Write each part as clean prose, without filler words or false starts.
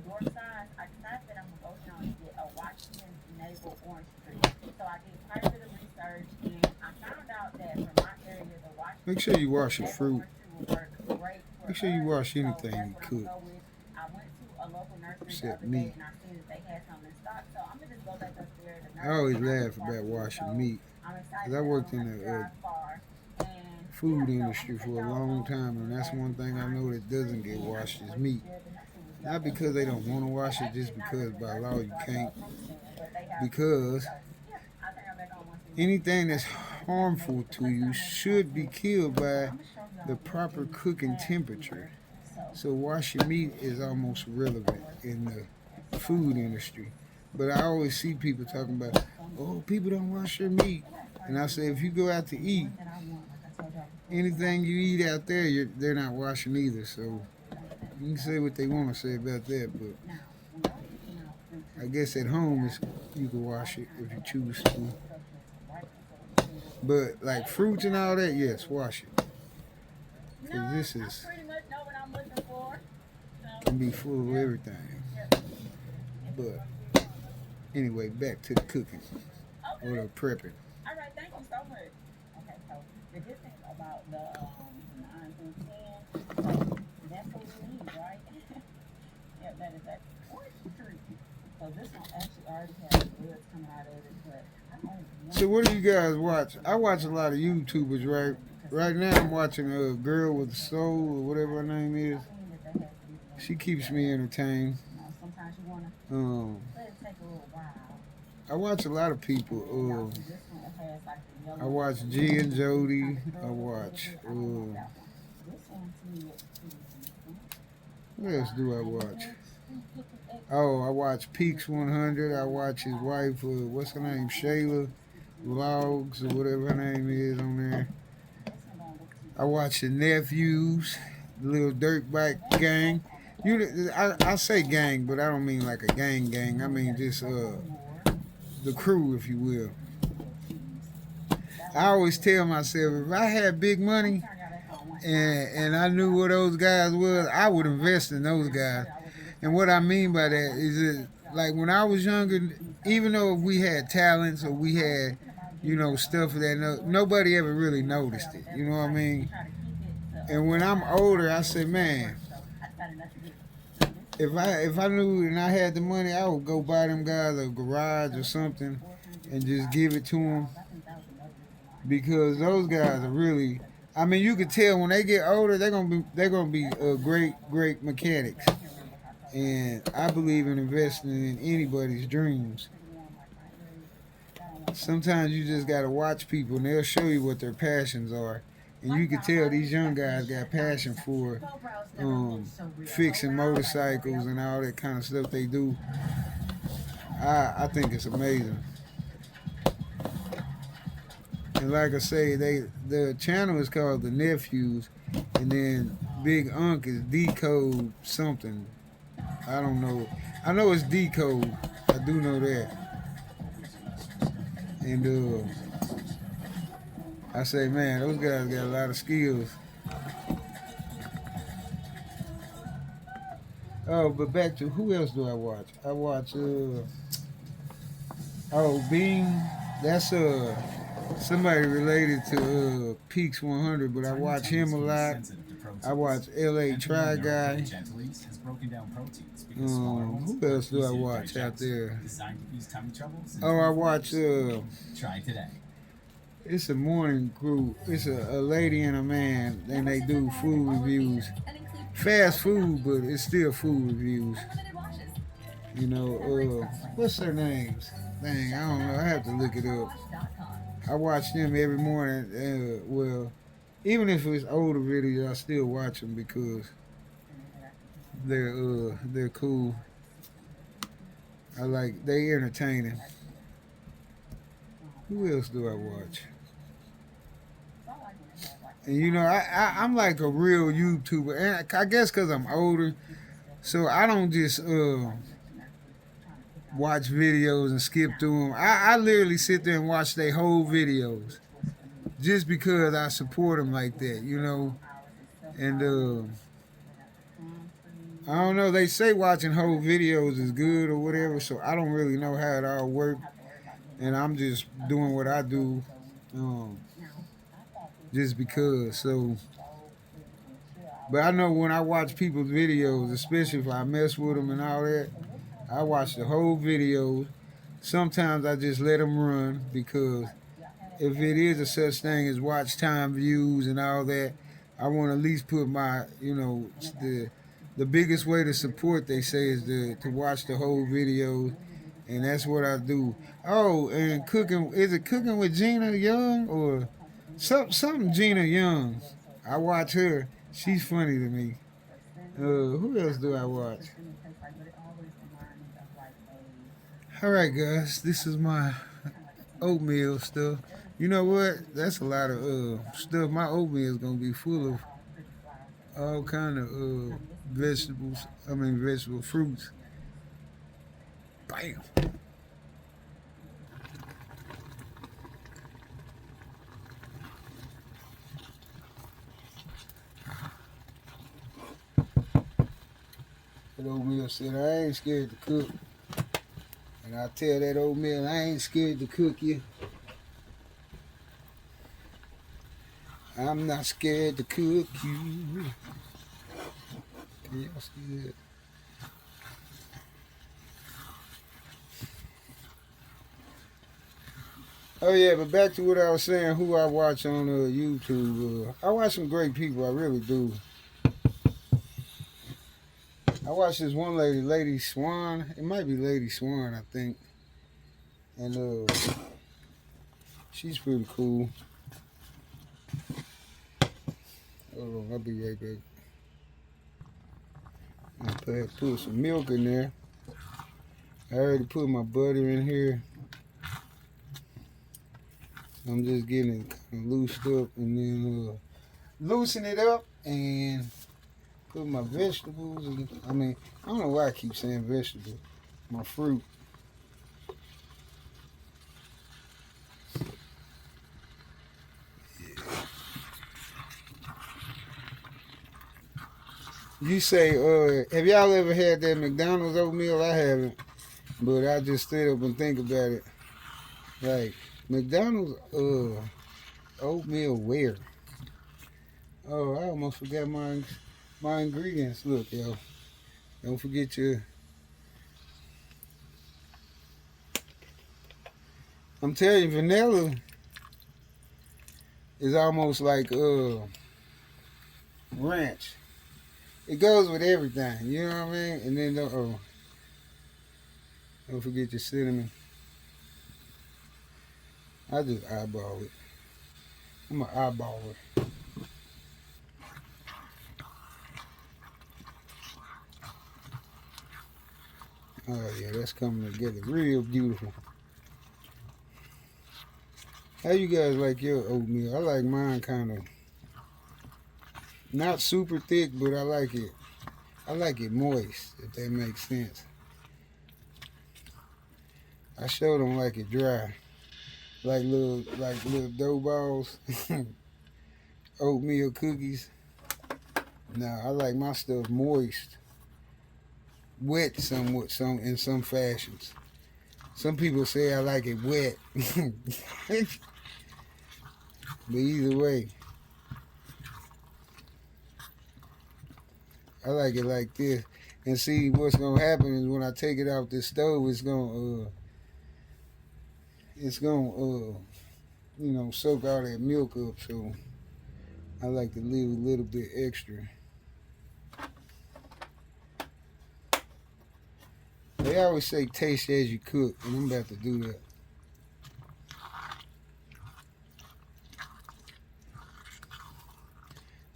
door size, I decided that I'm gonna go down and get a Washington navel orange tree. So I did quite a bit of research, and I found out that for my area, the Make Washington sure you wash your navel fruit. orange tree will work great for Make sure you us. wash So anything that's you what I'm cook, gonna go with. I went to a local nursery the except other day, meat. and I seen that they had something in stock. So I'm gonna just go back up there. The I nursery always is not too laugh far about from me, washing so meat. I'm 'Cause excited I that I worked don't in have to the drive far. And food yeah, so I'm industry gonna for take a y'all long along with time, and me that's as one we thing I find know this that tree, doesn't get and I washed can't is wait to meat. share the nursery with y'all. Not So it's a because they little don't want to bitty. Well, wash it, actually, just it's not because really a by nursery. law It's you like can't. a fruit stand, but they have fruit. Because So yeah, I'll turn y'all back on once we make it to the anything that's nursery because it's harmful decorated. The to place that you I made is called should be Tulip killed Tree. So by I'm gonna show the y'all what proper they cooking have temperature. here. So So washing meat is almost irrelevant in the food industry. But I always see people talking about, oh, people don't wash their meat. And I say, if you go out to eat, anything you eat out there, they're not washing either. So you can say what they want to say about that, but I guess at home you can wash it if you choose to. But like fruits and all that, yes, wash it. no, Because this I is pretty much know what I'm looking for. So can be full of yep, everything. yep. But anyway, back to the cooking or Okay. the prepping. All right. Thank you so much. Okay. So the good thing about the 9 through 10, so that's what we need, right? Yeah, that is that orange tree. So this one actually already has buds coming out of it, but I don't want So what do to you do guys this watch? I tree watch a right lot of now YouTubers, right? because Right it's now I'm watching a girl with a so soul or whatever her name is. I mean that that has to be the She name, keeps me but entertained. sometimes you wanna Um, let it take a little while. I watch a lot of And people. then y'all see this one, it has like the I yellow and watch the G and leaves kind Jody. of I curled up a little watch. bit. I don't want that one. This one to me looks pretty decent. What else do I I ain't watch? much tree picking Oh, I expert. watch I'm Peaks just gonna have 100. to I go watch his outside wife, what's her and name, check Shayla to see. Vlogs or whatever her name is on there. This one don't look too I bad. watch the nephews, the little dirt So bike that's gang. that on the You, oven. I say gang, And but I don't mean like a gang you gang. I know we mean gotta just cook on more. the crew, if you will. Little cheese. That I one's always good. tell myself if I had big I'm money turning y'all back on once y'all and stop I knew what those guys was, I would like invest watching in me. those And I'm guys. sorry I wasn't really And talking what to I the mean camera. by I that wanted is to that, take like y'all when I was to younger, these other even though we places had that talents or so we I was had, thinking about getting stuff that more. nobody ever really And I'll show y'all noticed what it. that You know looks what I like and mean? try to keep it to And when that I'm size so I older, can I make say, it still work. man, So I decided not to get this if one. I knew and I had the money, I would go buy them guys a garage So or it's gonna be something and just give it to them $450. I think that was another reason why. because And I'm those gonna show guys are y'all this one really. because the I mean, cheese you could fries. tell when they get older, they're gonna be That's the great small one. great mechanics. Yeah, I can't remember if I told y'all this. And I believe in But investing in anybody's dreams. pretty warm like right here. I don't want that Sometimes you just gotta watch people and they'll show you what their passions are. And you can tell these young guys got passion for fixing motorcycles and all that kind of stuff they do. I think it's amazing. And like I say, the channel is called The Nephews, and then Big Unc is Decode something. I don't know. I know it's Decode. I do know that. And I say, man, those guys got a lot of skills. Oh, but back to who else do I watch? I watch Bean. That's somebody related to Peaks 100, but I watch him a lot. I watch LA Try Guy. Who else do I watch out there? Oh, I watch it's a morning crew. It's a lady and a man, and they do food reviews. Fast food, but it's still food reviews. What's their names? Dang, I don't know. I have to look it up. I watch them every morning. Well, even if it's older videos, I still watch them because they're cool. They entertaining. Who else do I watch? And I'm like a real YouTuber, and I guess because I'm older, so I don't just watch videos and skip through them. I literally sit there and watch their whole videos just because I support them like that, And I don't know. They say watching whole videos is good or whatever, so I don't really know how it all works. And I'm just doing what I do, um, just because. So, but I know when I watch people's videos, especially if I mess with them and all that, I watch the whole video. Sometimes I just let them run because if it is a such thing as watch time views and all that, I want to at least put my, the biggest way to support, they say, is to watch the whole video, and that's what I do. Oh, and cooking, is it cooking with Gina Young or something Gina Young? I watch her. She's funny to me. Who else do I watch? All right, guys, this is my oatmeal stuff. You know what? That's a lot of stuff. My oatmeal is gonna be full of all kind of vegetables. I mean vegetable fruits. Bam. That oatmeal said I ain't scared to cook. And I tell that oatmeal I ain't scared to cook you. I'm not scared to cook you. Can y'all see that? Oh yeah, but back to what I was saying, who I watch on YouTube. I watch some great people, I really do. I watch this one lady, Lady Swan. It might be Lady Swan, I think. And she's pretty cool. Hold on, I'll be right back. I'll put some milk in there. I already put my butter in here. I'm just getting it kind of loosed up and then loosen it up and put my vegetables. I don't know why I keep saying vegetables. My fruit. You say, have y'all ever had that McDonald's oatmeal? I haven't, but I just stood up and think about it. Like, McDonald's oatmeal where? Oh, I almost forgot my ingredients. Look, yo, don't forget your. I'm telling you, vanilla is almost like ranch. It goes with everything, you know what I mean? And then don't forget your cinnamon. I just eyeball it. I'm an eyeballer. Oh yeah, that's coming together real beautiful. How you guys like your oatmeal? I like mine kind of not super thick, but I like it. I like it moist, if that makes sense. I sure don't like it dry, like little dough balls, oatmeal cookies. No, I like my stuff moist, wet somewhat, in some fashions. Some people say I like it wet, but either way, I like it like this. And see, what's gonna happen is when I take it off the stove, it's gonna soak all that milk up. So I like to leave a little bit extra. They always say taste as you cook, and I'm about to do that.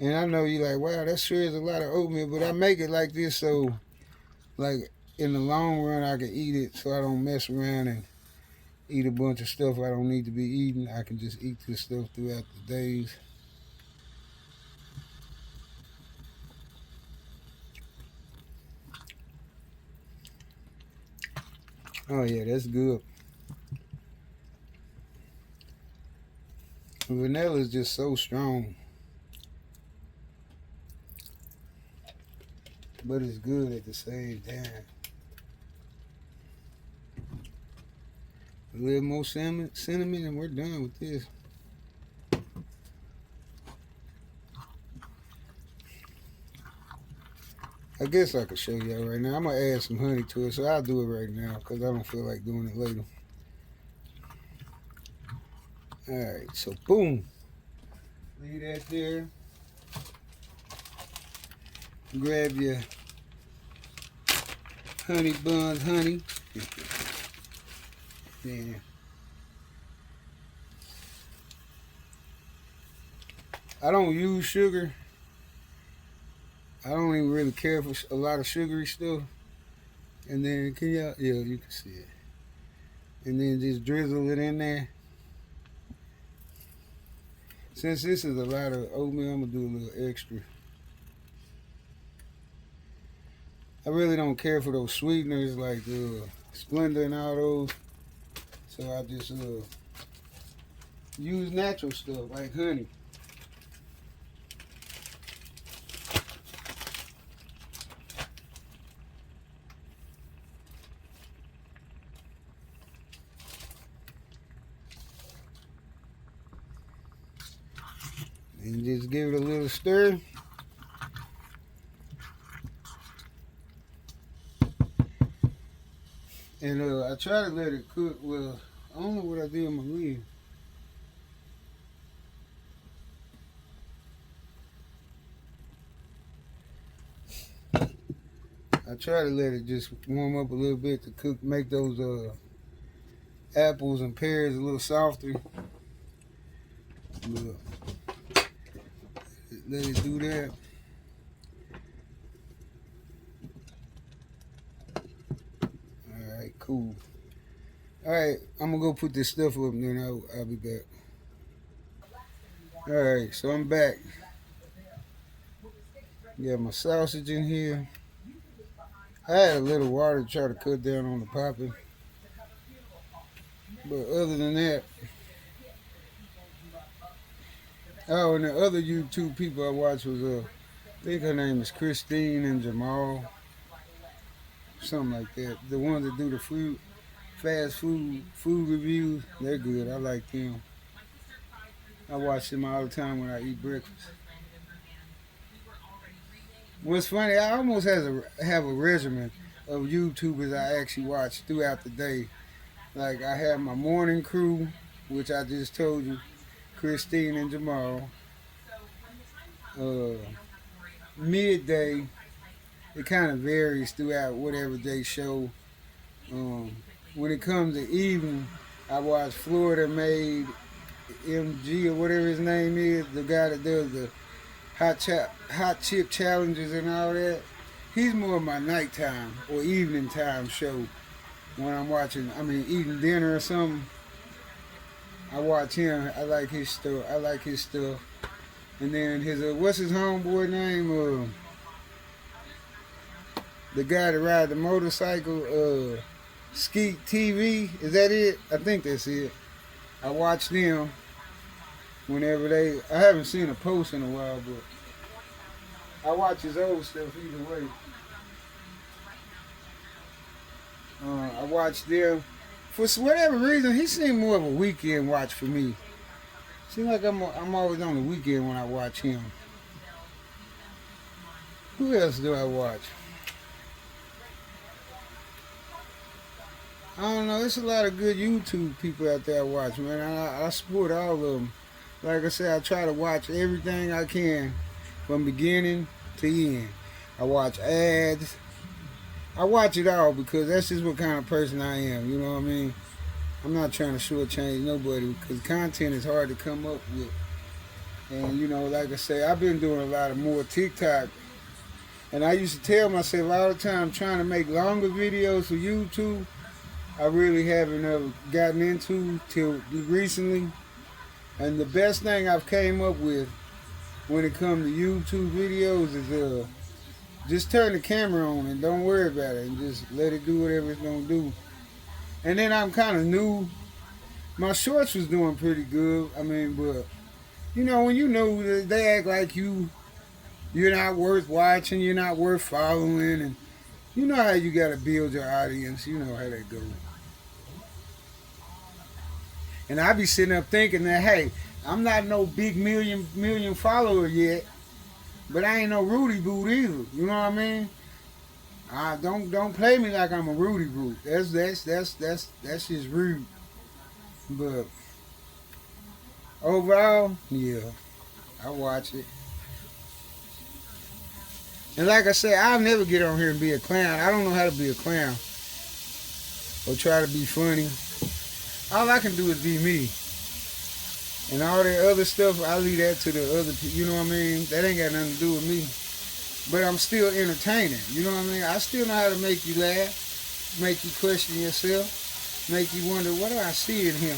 And I know you're like, wow, that sure is a lot of oatmeal, but I make it like this so, like, in the long run, I can eat it so I don't mess around and eat a bunch of stuff I don't need to be eating. I can just eat this stuff throughout the days. Oh yeah, that's good. Vanilla is just so strong. but it's good at the same time. A little more cinnamon and we're done with this. I guess I could show y'all right now. I'm going to add some honey to it, so I'll do it right now because I don't feel like doing it later. Alright, so boom. Leave that there. Grab your honey buns, honey. Yeah. I don't use sugar. I don't even really care for a lot of sugary stuff. And then, can y'all, yeah, you can see it. And then just drizzle it in there. Since this is a lot of oatmeal, I'm gonna do a little extra. I really don't care for those sweeteners like Splenda and all those. So I just use natural stuff like honey. And just give it a little stir. And I try to let it cook. Well, I don't know what I did on my lid. I try to let it just warm up a little bit to cook, make those apples and pears a little softer. But let it do that. Alright, cool. Alright, I'm gonna go put this stuff up and then I'll be back. Alright, so I'm back. Got my sausage in here. I had a little water to try to cut down on the popping. But other than that, oh, and the other YouTube people I watched was, I think her name is Christine and Jamal. Something like that. The ones that do the fast food reviews, they're good. I like them. I watch them all the time when I eat breakfast. What's funny, I almost have a regimen of YouTubers I actually watch throughout the day. Like I have my morning crew, which I just told you, Christine and Jamal. Midday, it kind of varies throughout whatever they show. When it comes to evening, I watch Florida Made MG or whatever his name is, the guy that does the hot chip challenges and all that. He's more of my nighttime or evening time show. When I'm watching, eating dinner or something, I watch him. I like his stuff. And then his what's his homeboy name? The guy that ride the motorcycle, Skeet TV. Is that it? I think that's it. I watch them whenever I haven't seen a post in a while, but I watch his old stuff either way. I watch them. For whatever reason, he seemed more of a weekend watch for me. Seems like I'm always on the weekend when I watch him. Who else do I watch? I don't know. There's a lot of good YouTube people out there I watch, man. I support all of them. Like I said, I try to watch everything I can from beginning to end. I watch ads. I watch it all because that's just what kind of person I am. You know what I mean? I'm not trying to shortchange nobody because content is hard to come up with. And, you know, like I say, I've been doing a lot of more TikTok. And I used to tell myself all the time, trying to make longer videos for YouTube, I really haven't ever gotten into till recently. And the best thing I've came up with when it comes to YouTube videos is just turn the camera on and don't worry about it and just let it do whatever it's gonna do. And then I'm kind of new. My shorts was doing pretty good. But you know, when you know they act like you You're not worth watching. You're not worth following. And you know how you got to build your audience. You know how that goes. And I be sitting up thinking that, hey, I'm not no big million follower yet, but I ain't no Rudy Boot either. You know what I mean? Don't play me like I'm a Rudy Boot. That's just rude. But overall, yeah, I watch it. And like I said, I'll never get on here and be a clown. I don't know how to be a clown or try to be funny. All I can do is be me. And all that other stuff, I leave that to the other people. You know what I mean? That ain't got nothing to do with me. But I'm still entertaining. You know what I mean? I still know how to make you laugh, make you question yourself, make you wonder, what do I see in him?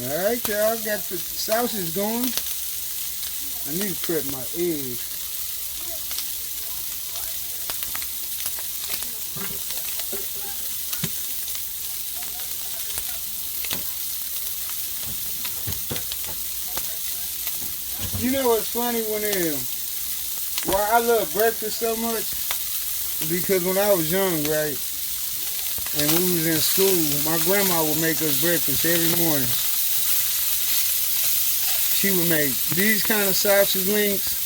All right, y'all. Got the sausage going. I need to prep my eggs. You know what's funny why I love breakfast so much? Because when I was young, right, and we was in school, my grandma would make us breakfast every morning. She would make these kind of sausage links,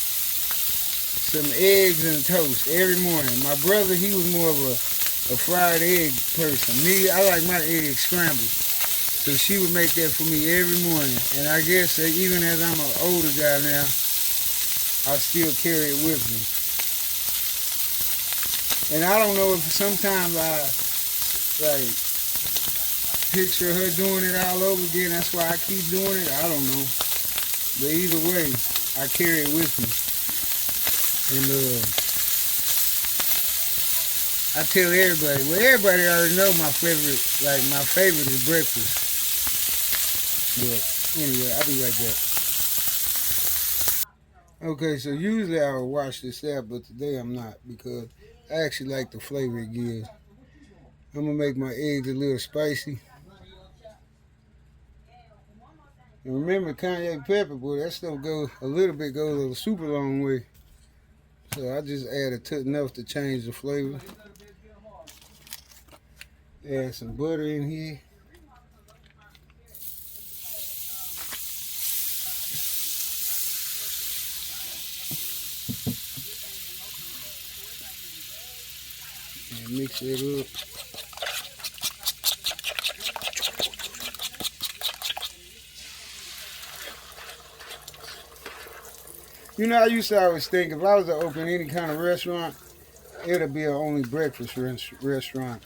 some eggs and toast every morning. My brother, he was more of a fried egg person. Me, I like my eggs scrambled. So she would make that for me every morning. And I guess that even as I'm an older guy now, I still carry it with me. And I don't know if sometimes I like picture her doing it all over again. That's why I keep doing it. I don't know. But either way, I carry it with me. And I tell everybody, well, everybody already know my favorite is breakfast. But anyway, I'll be right back. Okay, so usually I would wash this out, but today I'm not because I actually like the flavor it gives. I'm gonna make my eggs a little spicy. And remember, cayenne pepper, boy, that stuff goes a super long way. So I just added enough to change the flavor. Add some butter in here. And mix it up. You know, I used to always think if I was to open any kind of restaurant, it'll be an only breakfast restaurant.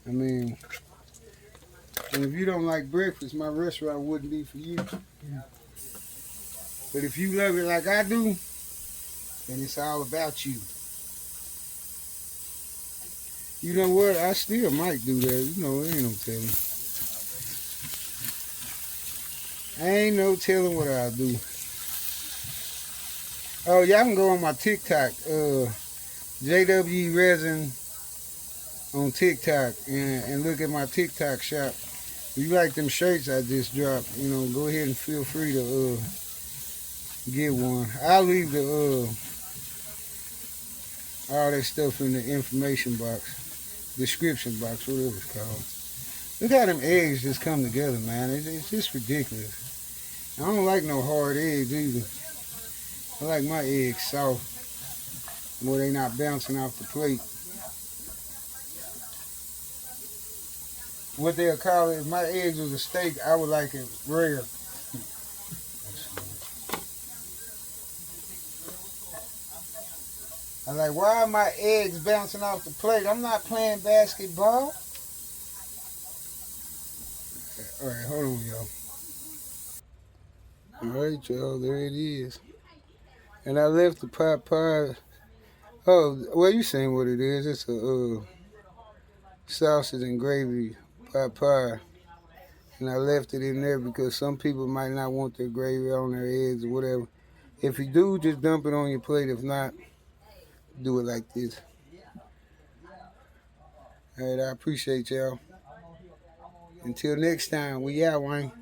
I mean, and if you don't like breakfast, my restaurant wouldn't be for you. But if you love it like I do, then it's all about you. You know what? I still might do that. You know, ain't no telling. Ain't no telling what I'll do. Oh, y'all can go on my TikTok, JWE Resin on TikTok, and look at my TikTok shop. If you like them shirts I just dropped, you know, go ahead and feel free to get one. I'll leave the all that stuff in the information box, description box, whatever it's called. Look how them eggs just come together, man. It's just ridiculous. I don't like no hard eggs either. I like my eggs soft, where they not bouncing off the plate. What they'll call it, if my eggs was a steak, I would like it rare. I'm like, why are my eggs bouncing off the plate? I'm not playing basketball. All right, hold on, y'all. All right, y'all, there it is. And I left the pot pie. Oh, well, you saying what it is. It's a sausage and gravy pot pie. And I left it in there because some people might not want their gravy on their eggs or whatever. If you do, just dump it on your plate. If not, do it like this. All right, I appreciate y'all. Until next time, we out, Wayne.